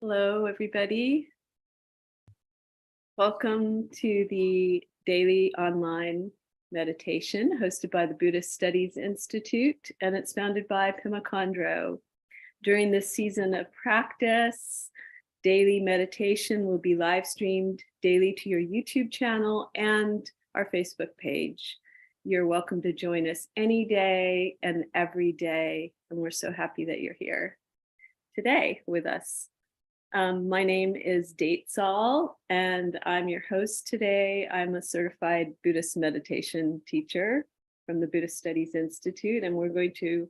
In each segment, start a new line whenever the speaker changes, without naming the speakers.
Hello, everybody. Welcome to the daily online meditation hosted by the Buddhist Studies Institute, and it's founded by Pema Chondro. During this season of practice, daily meditation will be live streamed daily to your YouTube channel and our Facebook page. You're welcome to join us any day and every day, and we're so happy that you're here today with us. My name is Datesal, and I'm your host today. I'm a certified Buddhist meditation teacher from the Buddhist Studies Institute, and we're going to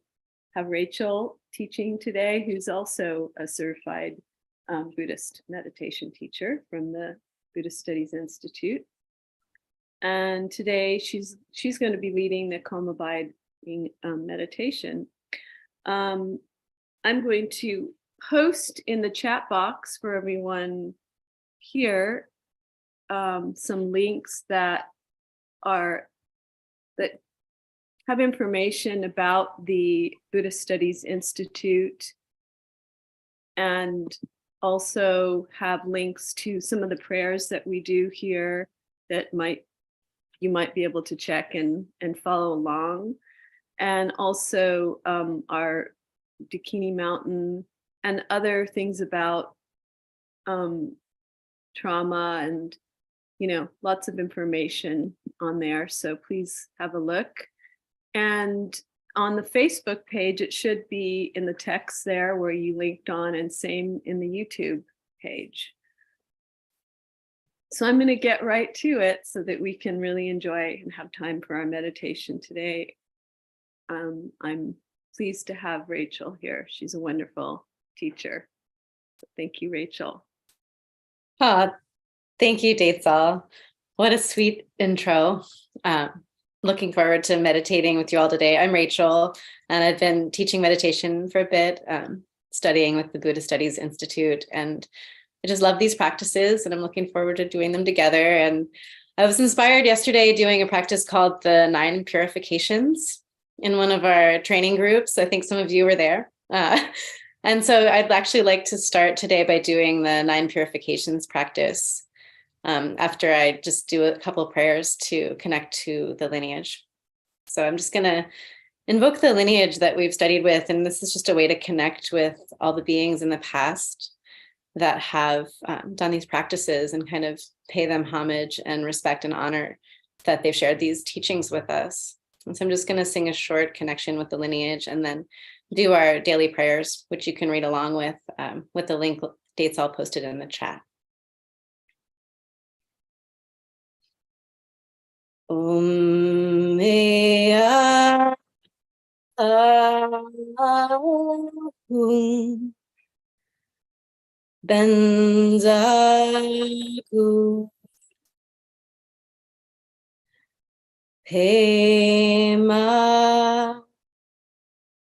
have Rachel teaching today, who's also a certified Buddhist meditation teacher from the Buddhist Studies Institute. And today she's going to be leading the calm abiding meditation. I'm going to post in the chat box for everyone here some links that have information about the Buddhist Studies Institute, and also have links to some of the prayers that we do here that you might be able to check and follow along, and also our Dakini Mountain and other things about trauma, and lots of information on there. So please have a look. And on the Facebook page, it should be in the text there where you linked on, and same in the YouTube page. So I'm going to get right to it so that we can really enjoy and have time for our meditation today. I'm pleased to have Rachel here. She's a wonderful teacher. So thank you, Rachel.
Thank you, Datesal. What a sweet intro. Looking forward to meditating with you all today. I'm Rachel, and I've been teaching meditation for a bit, studying with the Buddhist Studies Institute, and I just love these practices, and I'm looking forward to doing them together. And I was inspired yesterday doing a practice called the 9 Purifications in one of our training groups. I think some of you were there. And so I'd actually like to start today by doing the 9 Purifications practice after I just do a couple of prayers to connect to the lineage. So I'm just going to invoke the lineage that we've studied with, and this is just a way to connect with all the beings in the past that have done these practices and kind of pay them homage and respect and honor that they've shared these teachings with us. And so I'm just going to sing a short connection with the lineage and then do our daily prayers, which you can read along with the link Datesal posted in the chat. Om Mea Ahum Benzaku Pema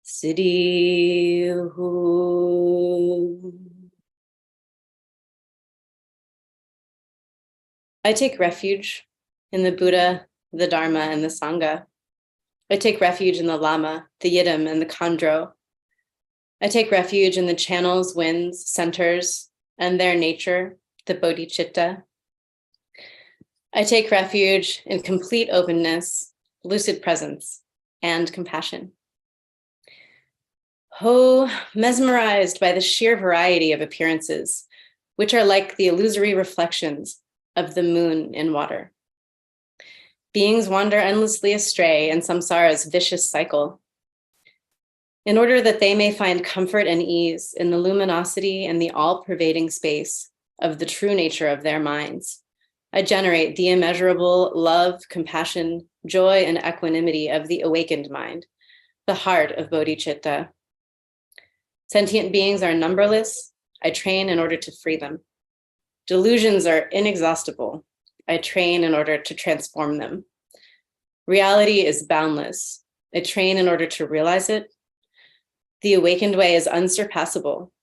Siddhihu. I take refuge in the Buddha, the Dharma, and the Sangha. I take refuge in the Lama, the Yidam, and the Chondro. I take refuge in the channels, winds, centers, and their nature, the bodhicitta. I take refuge in complete openness, lucid presence, and compassion. Mesmerized by the sheer variety of appearances, which are like the illusory reflections of the moon in water. Beings wander endlessly astray in samsara's vicious cycle. In order that they may find comfort and ease in the luminosity and the all-pervading space of the true nature of their minds, I generate the immeasurable love, compassion, joy, and equanimity of the awakened mind, the heart of bodhicitta. Sentient beings are numberless. I train in order to free them. Delusions are inexhaustible. I train in order to transform them. Reality is boundless. I train in order to realize it. The awakened way is unsurpassable.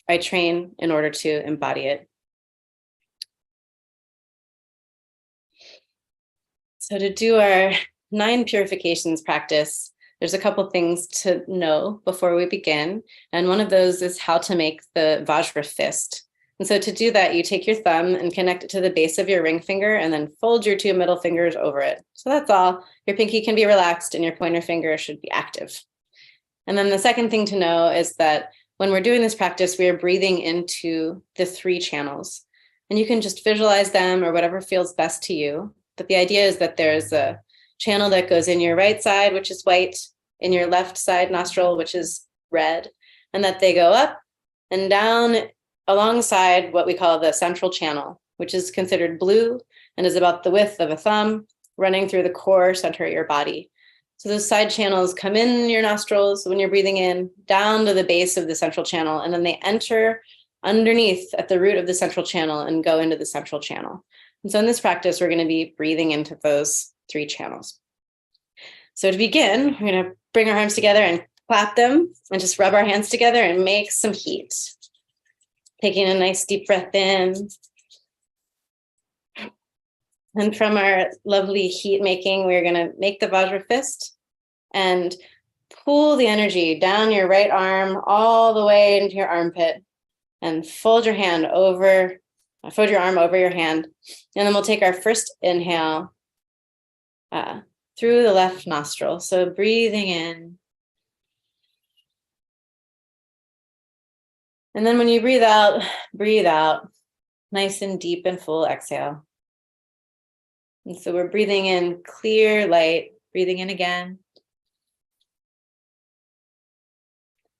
I train in order to embody it. So to do our 9 purifications practice, there's a couple things to know before we begin. And one of those is how to make the Vajra fist. And so to do that, you take your thumb and connect it to the base of your ring finger and then fold your 2 middle fingers over it. So that's all. Your pinky can be relaxed and your pointer finger should be active. And then the second thing to know is that when we're doing this practice, we are breathing into the 3 channels. And you can just visualize them or whatever feels best to you. But the idea is that there's a channel that goes in your right side, which is white, in your left side nostril, which is red, and that they go up and down alongside what we call the central channel, which is considered blue and is about the width of a thumb, running through the core center of your body. So those side channels come in your nostrils when you're breathing in, down to the base of the central channel, and then they enter underneath at the root of the central channel and go into the central channel. And so in this practice, we're going to be breathing into those 3 channels. So to begin, we're going to bring our arms together and clap them and just rub our hands together and make some heat. Taking a nice deep breath in. And from our lovely heat making, we're going to make the Vajra fist and pull the energy down your right arm all the way into your armpit and fold your arm over your hand. And then we'll take our first inhale through the left nostril. So breathing in. And then when you breathe out, nice and deep and full exhale. And so we're breathing in clear light, breathing in again.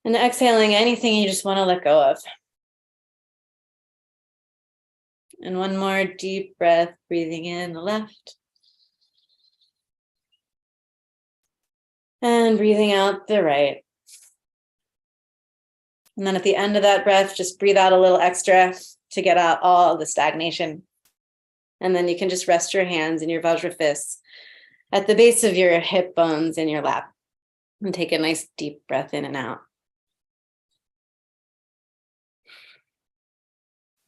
And exhaling anything you just want to let go of. And one more deep breath, breathing in the left. And breathing out the right. And then at the end of that breath, just breathe out a little extra to get out all the stagnation. And then you can just rest your hands in your Vajra fists at the base of your hip bones in your lap. And take a nice deep breath in and out.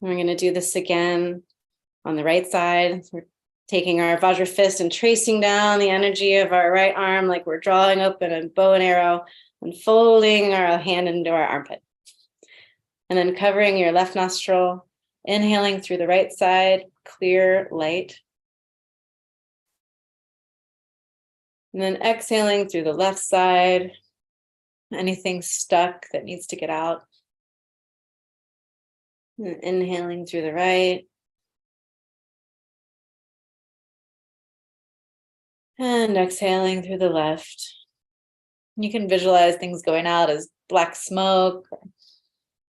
And we're going to do this again on the right side. We're taking our Vajra fist and tracing down the energy of our right arm like we're drawing open a bow and arrow and folding our hand into our armpit. And then covering your left nostril, inhaling through the right side, clear light. And then exhaling through the left side, anything stuck that needs to get out. And inhaling through the right. And exhaling through the left. You can visualize things going out as black smoke, or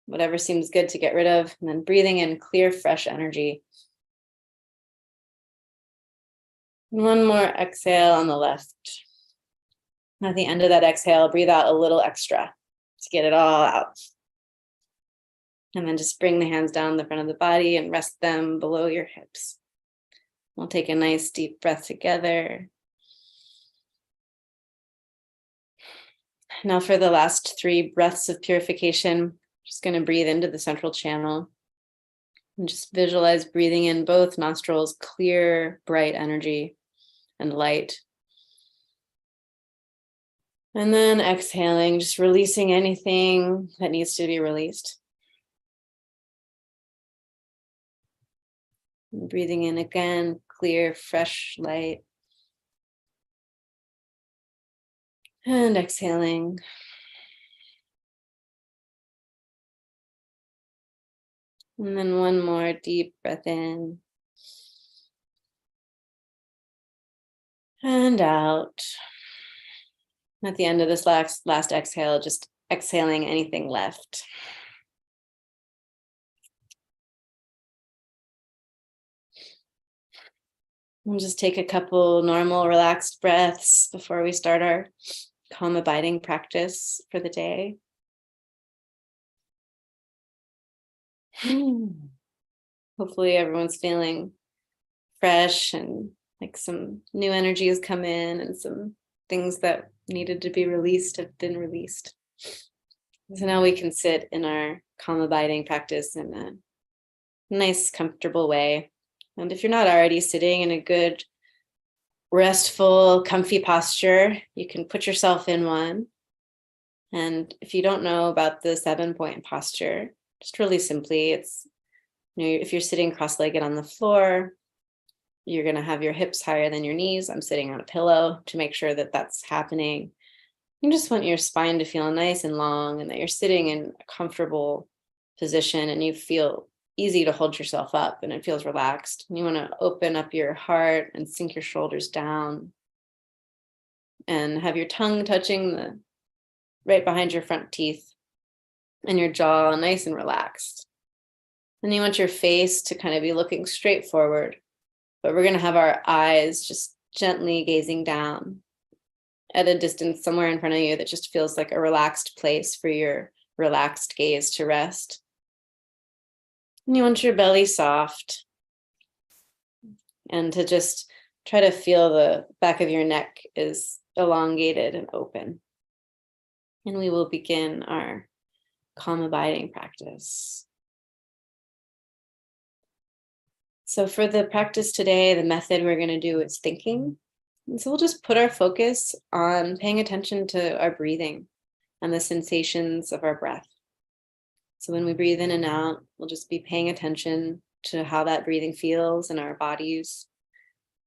whatever seems good to get rid of, and then breathing in clear, fresh energy. And one more exhale on the left. At the end of that exhale, breathe out a little extra to get it all out. And then just bring the hands down the front of the body and rest them below your hips. We'll take a nice deep breath together. Now for the last 3 breaths of purification, just going to breathe into the central channel and just visualize breathing in both nostrils, clear, bright energy and light. And then exhaling, just releasing anything that needs to be released. And breathing in again, clear, fresh light. And exhaling. And then one more deep breath in. And out. At the end of this last exhale, just exhaling anything left. We'll just take a couple normal relaxed breaths before we start our calm abiding practice for the day. Hopefully everyone's feeling fresh and like some new energy has come in and some things that needed to be released have been released. So now we can sit in our calm abiding practice in a nice, comfortable way. And if you're not already sitting in a good, restful, comfy posture, you can put yourself in one. And if you don't know about the 7-point posture, just really simply, it's If you're sitting cross-legged on the floor, you're going to have your hips higher than your knees. I'm sitting on a pillow to make sure that that's happening. You just want your spine to feel nice and long, and that you're sitting in a comfortable position and you feel easy to hold yourself up and it feels relaxed. And you want to open up your heart and sink your shoulders down and have your tongue touching the right behind your front teeth and your jaw nice and relaxed. And you want your face to kind of be looking straight forward, but we're going to have our eyes just gently gazing down at a distance somewhere in front of you that just feels like a relaxed place for your relaxed gaze to rest. And you want your belly soft and to just try to feel the back of your neck is elongated and open. And we will begin our calm abiding practice. So for the practice today, the method we're going to do is thinking. And so we'll just put our focus on paying attention to our breathing and the sensations of our breath. So when we breathe in and out, we'll just be paying attention to how that breathing feels in our bodies.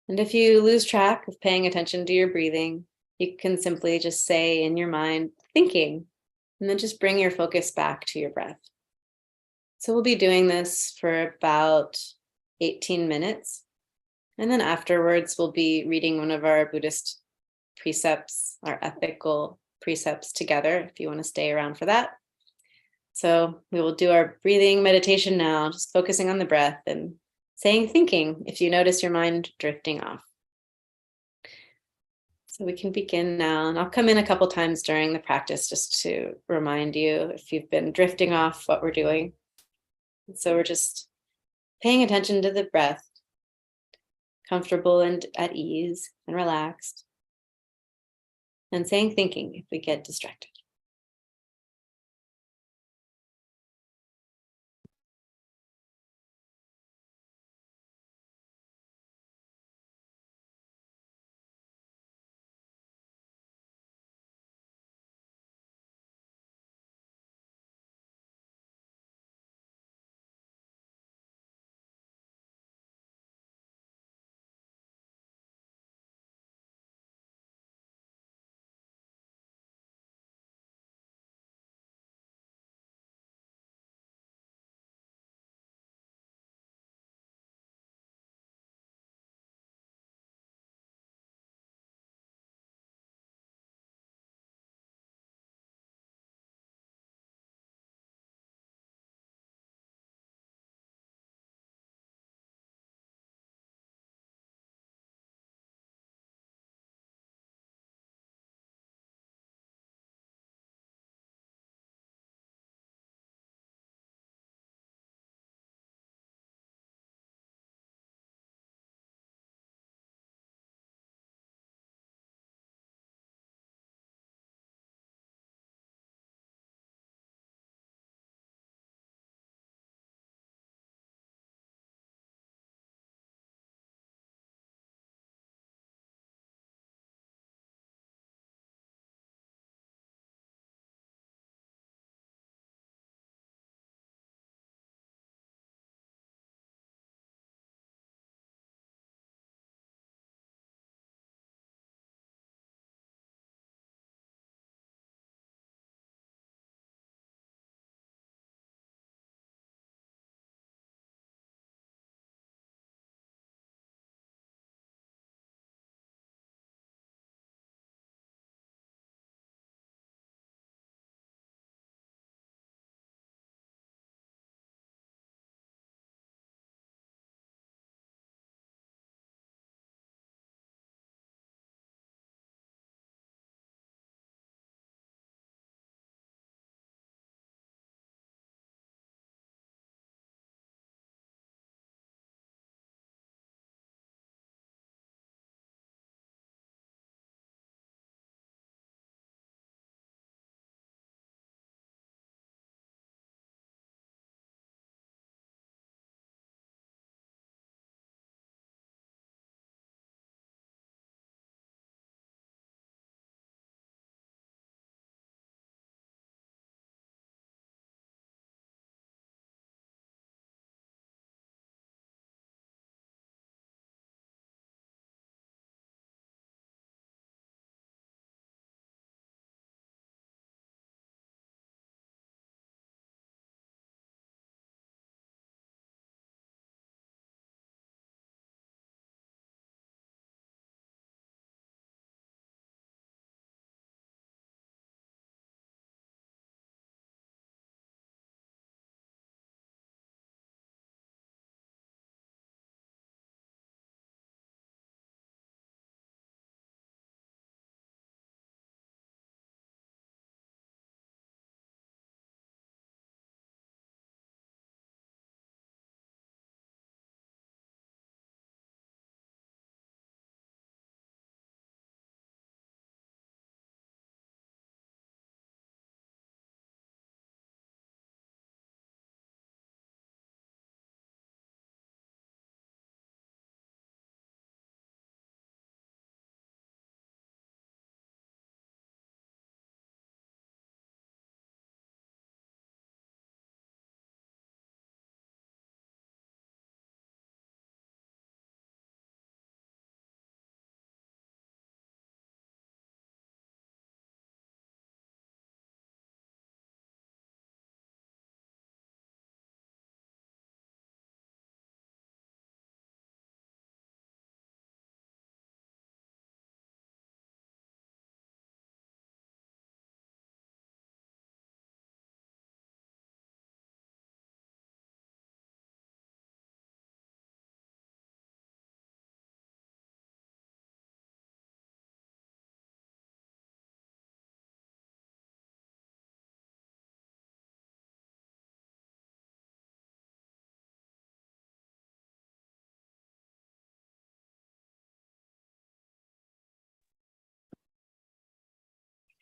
And if you lose track of paying attention to your breathing, you can simply just say in your mind, thinking, and then just bring your focus back to your breath. So we'll be doing this for about 18 minutes. And then afterwards, we'll be reading one of our Buddhist precepts, our ethical precepts together, if you want to stay around for that. So we will do our breathing meditation now, just focusing on the breath and saying thinking if you notice your mind drifting off. So we can begin now, and I'll come in a couple times during the practice just to remind you if you've been drifting off what we're doing. And so we're just paying attention to the breath, comfortable and at ease and relaxed, and saying thinking if we get distracted.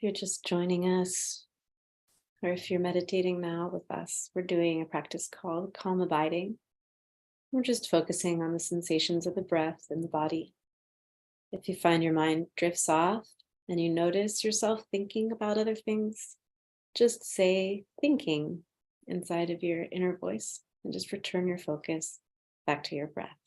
you're just joining us, or if you're meditating now with us, we're doing a practice called calm abiding. We're just focusing on the sensations of the breath and the body. If you find your mind drifts off and you notice yourself thinking about other things, just say thinking inside of your inner voice and just return your focus back to your breath.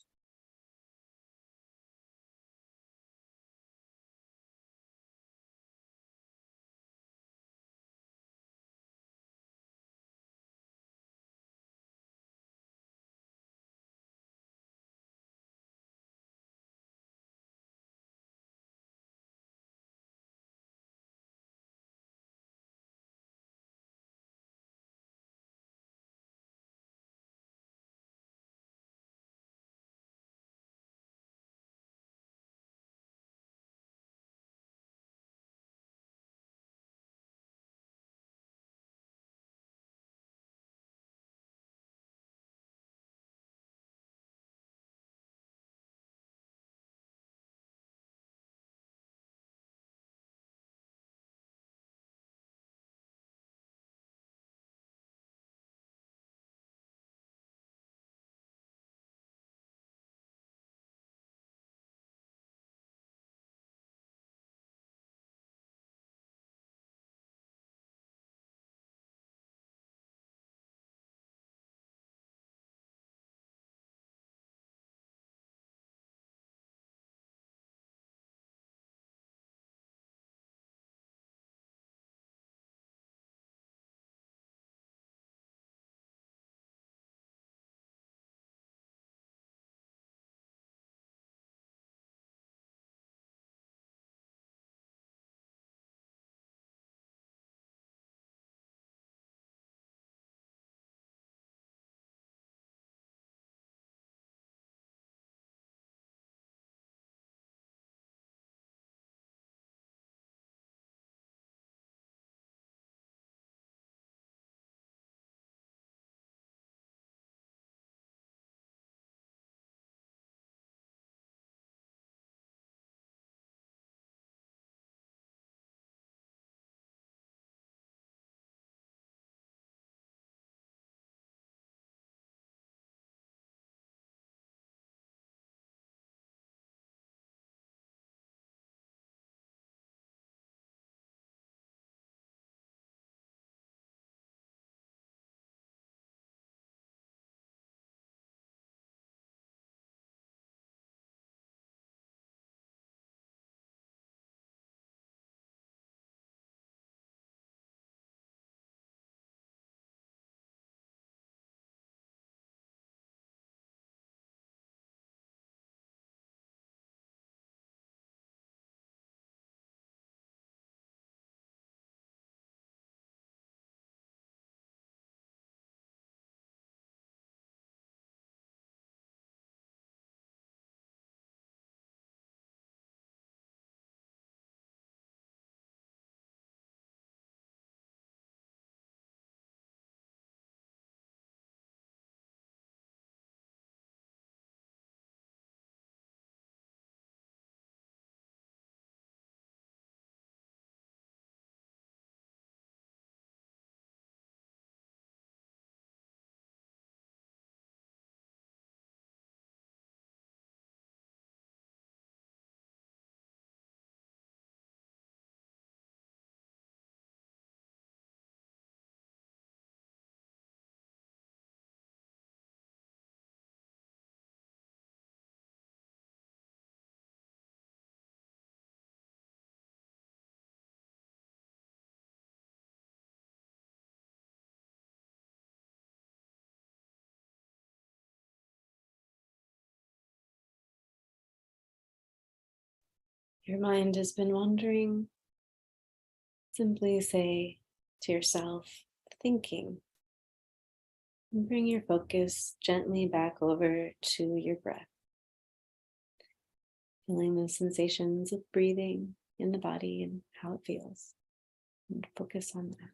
Your mind has been wandering. Simply say to yourself, thinking, and bring your focus gently back over to your breath, feeling the sensations of breathing in the body and how it feels, and focus on that.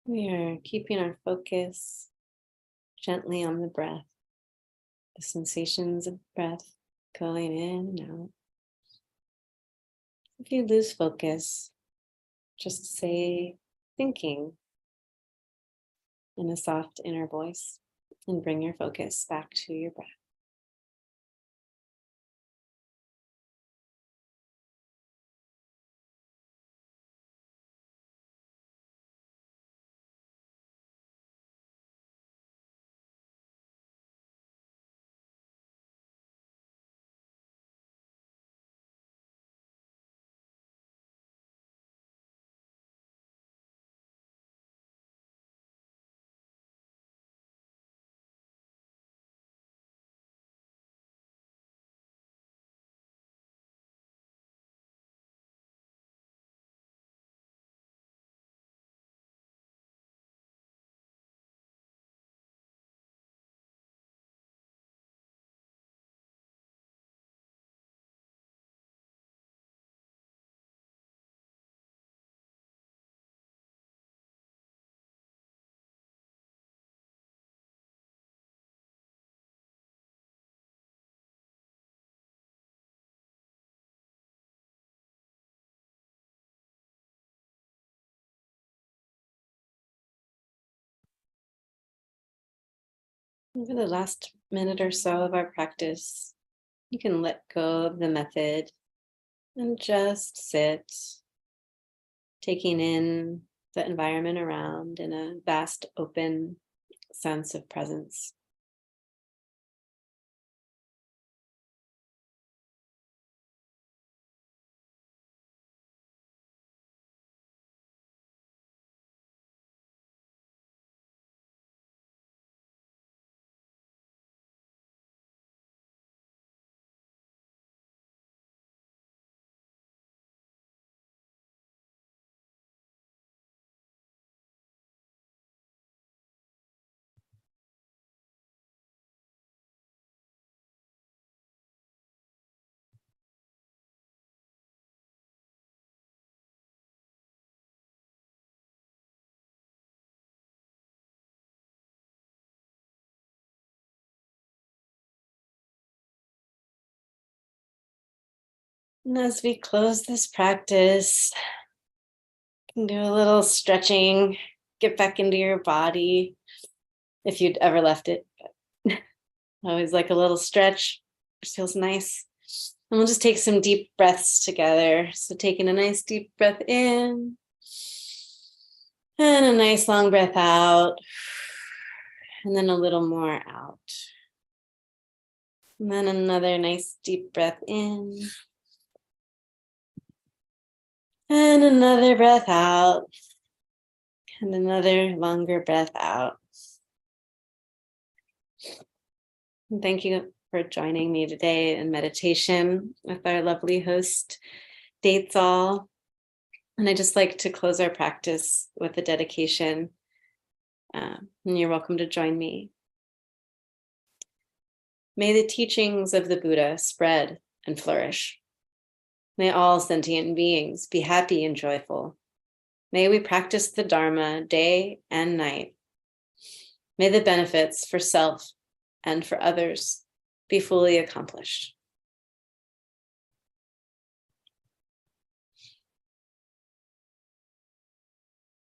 We are keeping our focus gently on the breath, the sensations of breath going in and out. If you lose focus, just say thinking in a soft inner voice and bring your focus back to your breath. Over the last minute or so of our practice, you can let go of the method and just sit, taking in the environment around in a vast, open sense of presence. And as we close this practice, you can do a little stretching, get back into your body if you'd ever left it. But I always like a little stretch, it feels nice. And we'll just take some deep breaths together. So taking a nice deep breath in and a nice long breath out, and then a little more out. And then another nice deep breath in. And another breath out. And another longer breath out. And thank you for joining me today in meditation with our lovely host, Datesall. And I just like to close our practice with a dedication. And you're welcome to join me. May the teachings of the Buddha spread and flourish. May all sentient beings be happy and joyful. May we practice the Dharma day and night. May the benefits for self and for others be fully accomplished.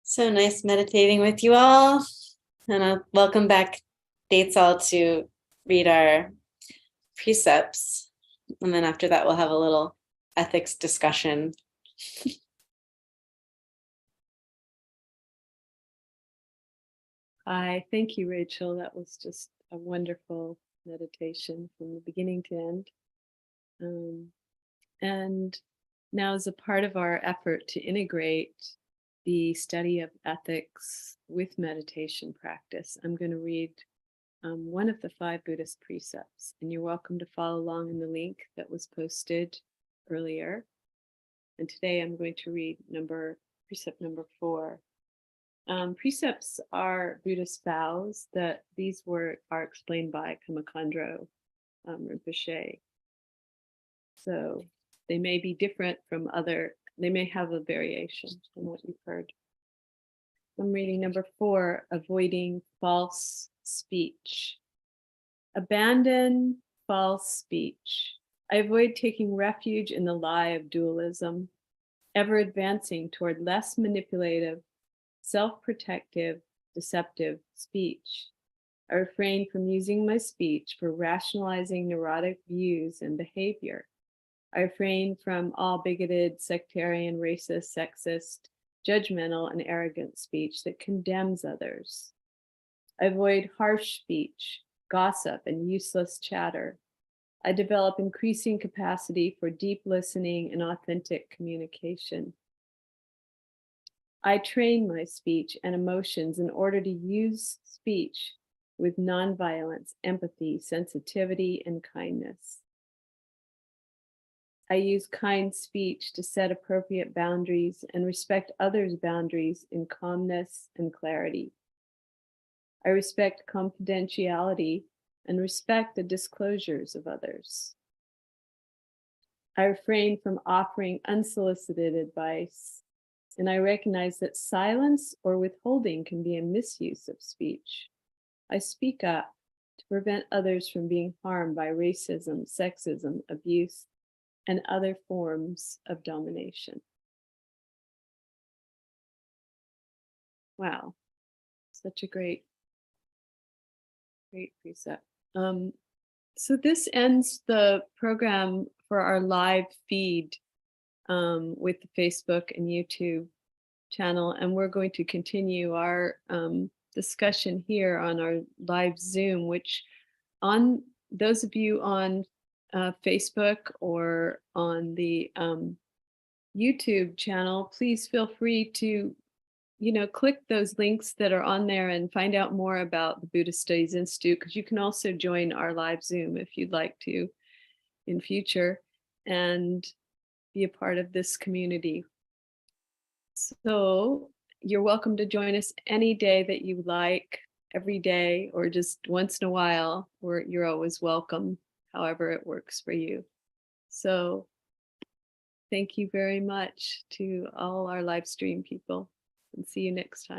So nice meditating with you all. And I'll welcome back Datesall to read our precepts. And then after that, we'll have a little ethics discussion.
Hi, thank you, Rachel. That was just a wonderful meditation from the beginning to end. And now, as a part of our effort to integrate the study of ethics with meditation practice, I'm going to read one of the 5 Buddhist precepts, and you're welcome to follow along in the link that was posted earlier. And today I'm going to read precept number 4. Precepts are Buddhist vows that these are explained by Kamakandro Rinpoche. So they may be different from they may have a variation from what you've heard. I'm reading number 4, avoiding false speech. Abandon false speech. I avoid taking refuge in the lie of dualism, ever advancing toward less manipulative, self-protective, deceptive speech. I refrain from using my speech for rationalizing neurotic views and behavior. I refrain from all bigoted, sectarian, racist, sexist, judgmental, and arrogant speech that condemns others. I avoid harsh speech, gossip, and useless chatter. I develop increasing capacity for deep listening and authentic communication. I train my speech and emotions in order to use speech with nonviolence, empathy, sensitivity, and kindness. I use kind speech to set appropriate boundaries and respect others' boundaries in calmness and clarity. I respect confidentiality and respect the disclosures of others. I refrain from offering unsolicited advice, and I recognize that silence or withholding can be a misuse of speech. I speak up to prevent others from being harmed by racism, sexism, abuse, and other forms of domination. Wow, such a great precept. So this ends the program for our live feed with the Facebook and YouTube channel, and we're going to continue our discussion here on our live Zoom, which on those of you on Facebook or on the YouTube channel, please feel free to, click those links that are on there and find out more about the Buddhist Studies Institute, because you can also join our live Zoom if you'd like to in future and be a part of this community. So you're welcome to join us any day that you like, every day, or just once in a while, you're always welcome, however it works for you. So thank you very much to all our live stream people, and see you next time.